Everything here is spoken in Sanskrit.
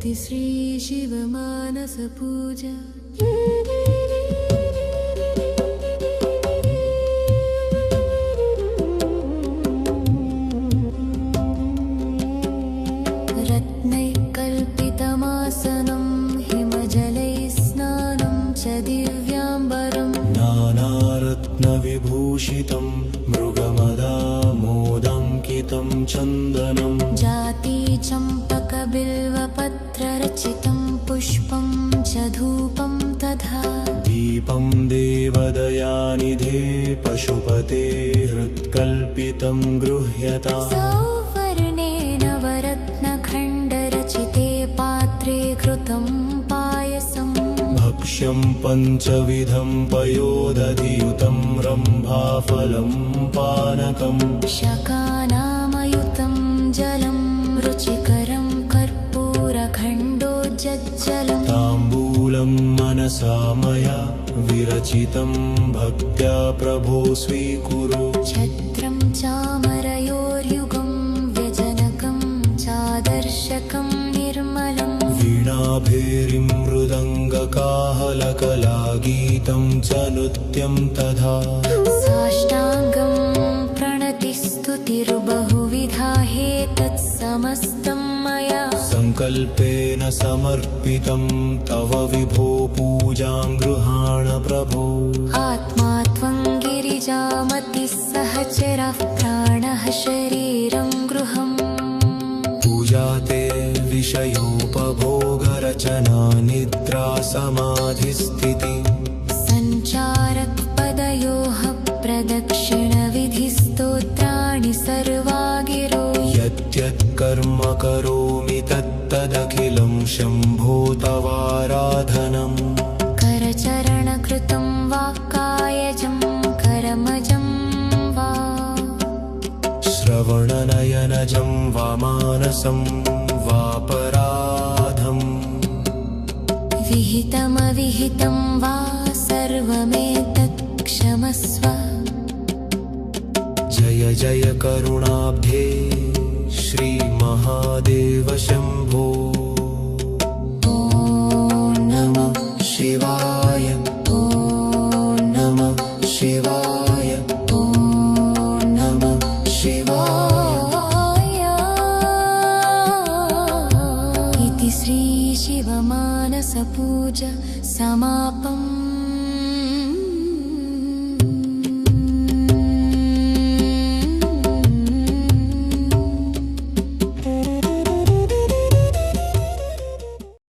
इति श्री शिवमानस पूजा। रत्नैकल्पितमासनं हिमजलैः स्नानं च दिव्याम्बरम् नानारत्नविभूषितं मृगमदामोदङ्कितं चन्दनं जाति चम्पकबिल्वपत्ररचितं पुष्पं च धूपं तथा दीपं देवदयानिधे पशुपते हृत्कल्पितं गृह्यता सौवर्णेन वरत्नखण्डरचिते पात्रे कृतं पायसं भक्ष्यं पञ्चविधं पयोदधियुतं रम्भाफलं पानकं शकानामयुतं जलं रुचिकरं कर्पूरखण्डोज्ज्वलं ताम्बूलं मनसा मया विरचितं भक्त्या प्रभो स्वीकुरु छत्रं चामरयोर्युगं व्यजनकं चादर्शकं निर्मलं वीणाभेरीं मृदङ्गकाहलकलागीतं च नृत्यं तथा साष्टाङ्गं प्रणतिस्तुतिर्बहुविधा हेतत्समस्तं मया सङ्कल्पेन समर्पितं तव विभो पूजां गृहाण प्रभो आत्मा त्वं गिरिजामतिः सहचरः प्राणः शरीरं गृहम् पूजा ते विषयोपभोगरचना निद्रा समाधिस्थिति सञ्चारकपदयोः प्रदक्षिणविधिस्तोत्राणि सर्वा गिरो यत् कर्म करोमि तत्तदखिलं शम्भो तवाराधनम् करचरणकृतं वा कायजं कर्मजं वा श्रवणनयनजं वा मानसं वापराधम् विहितमविहितं वा सर्वमेतत् क्षमस्व जय जय करुणाब्धे श्रीमहादेव शम्भो ॐ नमः शिवाय ॐ नमः शिवाय ॐ नमः शिवाय इति श्री शिवमानस पूजा समापम्।